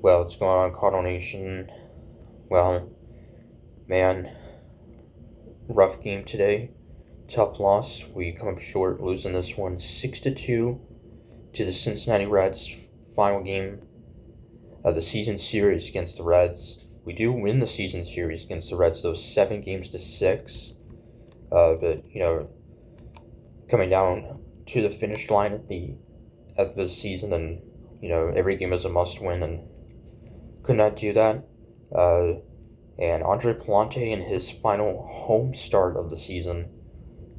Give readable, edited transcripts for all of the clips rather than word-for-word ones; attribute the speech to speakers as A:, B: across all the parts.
A: Well, what's going on, Cardinal Nation? Well, man, rough game today. Tough loss. We come up short, losing this one 6-2 to the Cincinnati Reds. Final game of the season series against the Reds. We do win the season series against the Reds, though 7-6. But coming down to the finish line at the season, and every game is a must-win, and could not do that. And Andre Palante in his final home start of the season,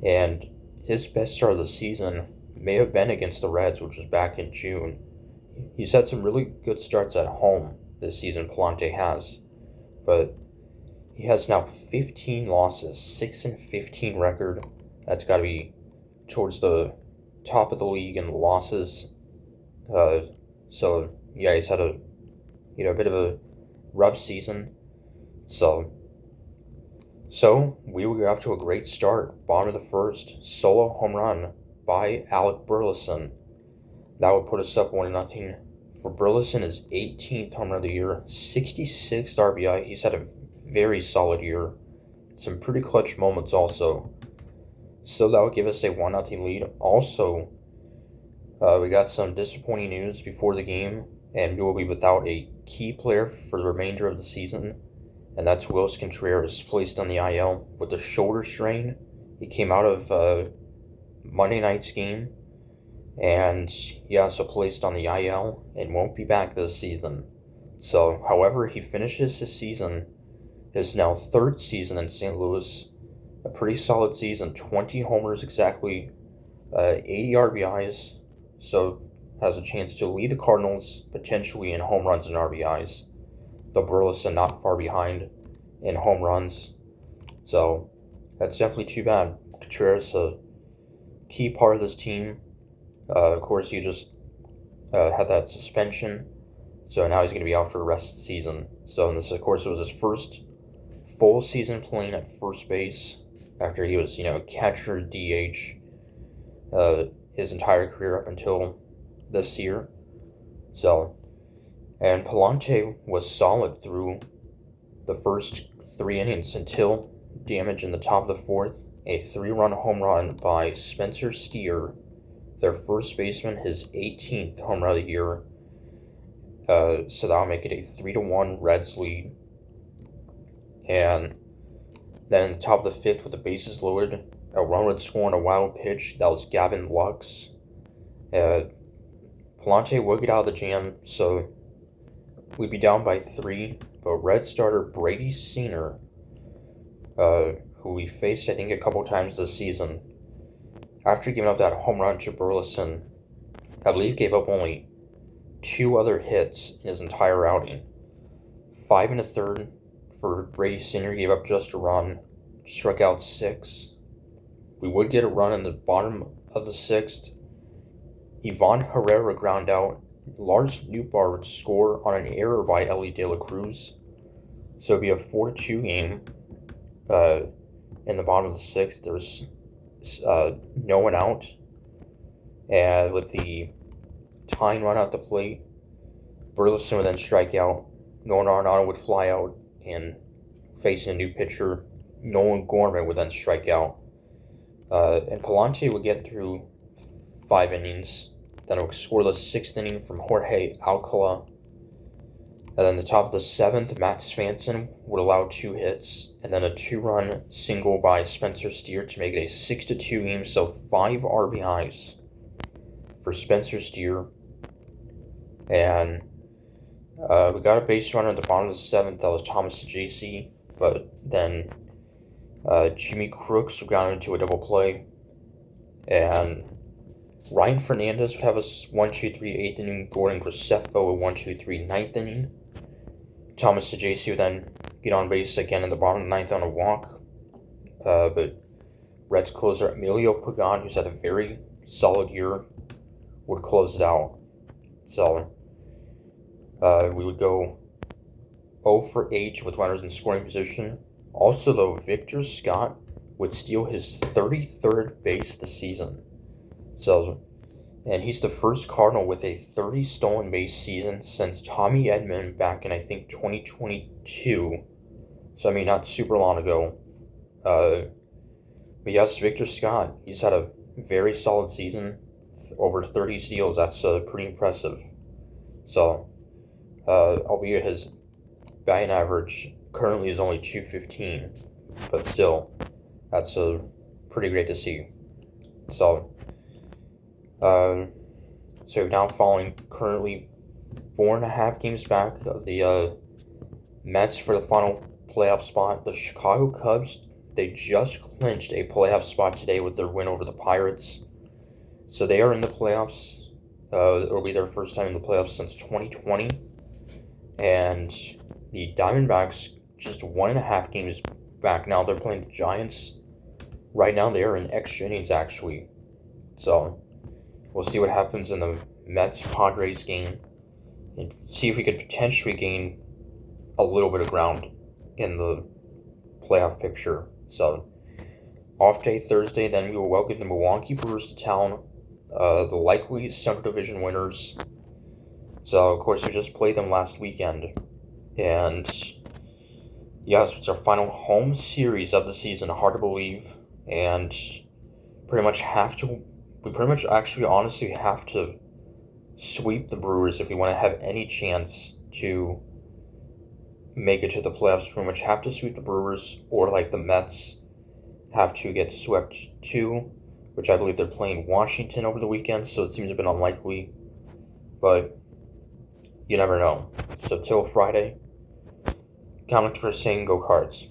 A: and his best start of the season may have been against the Reds, which was back in June. He's had some really good starts at home this season, Palante has, but he has now 15 losses, 6-15 record. That's got to be towards the top of the league in losses. So yeah, he's had a bit of a rough season. So we were off to a great start. Bottom of the first, solo home run by Alec Burleson. That would put us up 1-0. For Burleson, his 18th home run of the year, 66th RBI. He's had a very solid year. Some pretty clutch moments also. So that would give us a 1-0 lead. Also, we got some disappointing news before the game, and we will be without a key player for the remainder of the season, and that's Willis Contreras, placed on the IL with a shoulder strain. He came out of Monday night's game, and so placed on the IL and won't be back this season. So, however, he finishes his season, his now third season in St. Louis, a pretty solid season, 20 homers exactly, 80 RBIs, so has a chance to lead the Cardinals potentially in home runs and RBIs. Though Burleson not far behind in home runs. So that's definitely too bad. Contreras, a key part of this team. Of course, he just had that suspension, so now he's going to be out for the rest of the season. So this, of course, was his first full season playing at first base after he was, catcher DH his entire career up until this year. So, and Palante was solid through the first 3 innings until damage in the top of the fourth. A 3-run home run by Spencer Steer, their first baseman, his 18th home run of the year. So that'll make it a 3-1 Reds lead. And then in the top of the fifth, with the bases loaded, a run would score on a wild pitch. That was Gavin Lux. Palante would get out of the jam, so we'd be down by 3. But Red starter Brady Senior, who we faced, I think, a couple times this season, after giving up that home run to Burleson, I believe gave up only 2 other hits in his entire outing. 5 1/3 for Brady Senior, gave up just a run, struck out 6. We would get a run in the bottom of the 6th. Ivan Herrera ground out. Lars Nootbaar would score on an error by Ellie De La Cruz. So it'd be a 4-2 game. In the bottom of the 6th, there's no one out. And with the tying run at the plate, Burleson would then strike out. Nolan Arenado would fly out, and facing a new pitcher, Nolan Gorman would then strike out. And Palante would get through 5 innings. Then it would score the 6th inning from Jorge Alcala. And then the top of the 7th, Matt Svanson would allow 2 hits, and then a 2-run single by Spencer Steer to make it a 6-2 game. So 5 RBIs for Spencer Steer. And we got a base runner at the bottom of the 7th. That was Thomas J.C. But then Jimmy Crooks would ground into a double play. And Ryan Fernandez would have a 1-2-3 8th inning. Gordon Graceffo a 1-2-3 9th inning. Thomas J.C. would then get on base again in the bottom of the 9th on a walk. But Reds closer Emilio Pagan, who's had a very solid year, would close it out. So we would go 0 for 8 with runners in scoring position. Also, though, Victor Scott would steal his 33rd base this season. So And he's the first Cardinal with a 30 stolen base season since Tommy Edman back in, I think, 2022. So, I mean, not super long ago. But yes, Victor Scott, he's had a very solid season. Over 30 steals, that's pretty impressive. So, albeit his batting average currently is only 215, but still, that's pretty great to see. So, uh, so now falling currently 4.5 games back of the Mets for the final playoff spot. The Chicago Cubs, they just clinched a playoff spot today with their win over the Pirates. So they are in the playoffs. It'll be their first time in the playoffs since 2020. And the Diamondbacks just 1.5 games back now. They're playing the Giants. Right now they are in extra innings actually. So we'll see what happens in the Mets-Padres game and see if we could potentially gain a little bit of ground in the playoff picture. So off day Thursday, then we will welcome the Milwaukee Brewers to town, the likely Central Division winners. So of course we just played them last weekend, and yes, it's our final home series of the season. Hard to believe, and we pretty much actually honestly have to sweep the Brewers if we want to have any chance to make it to the playoffs. Pretty much have to sweep the Brewers, or like the Mets have to get swept too, which I believe they're playing Washington over the weekend, so it seems a bit unlikely, but you never know. So till Friday, count for saying go Cards.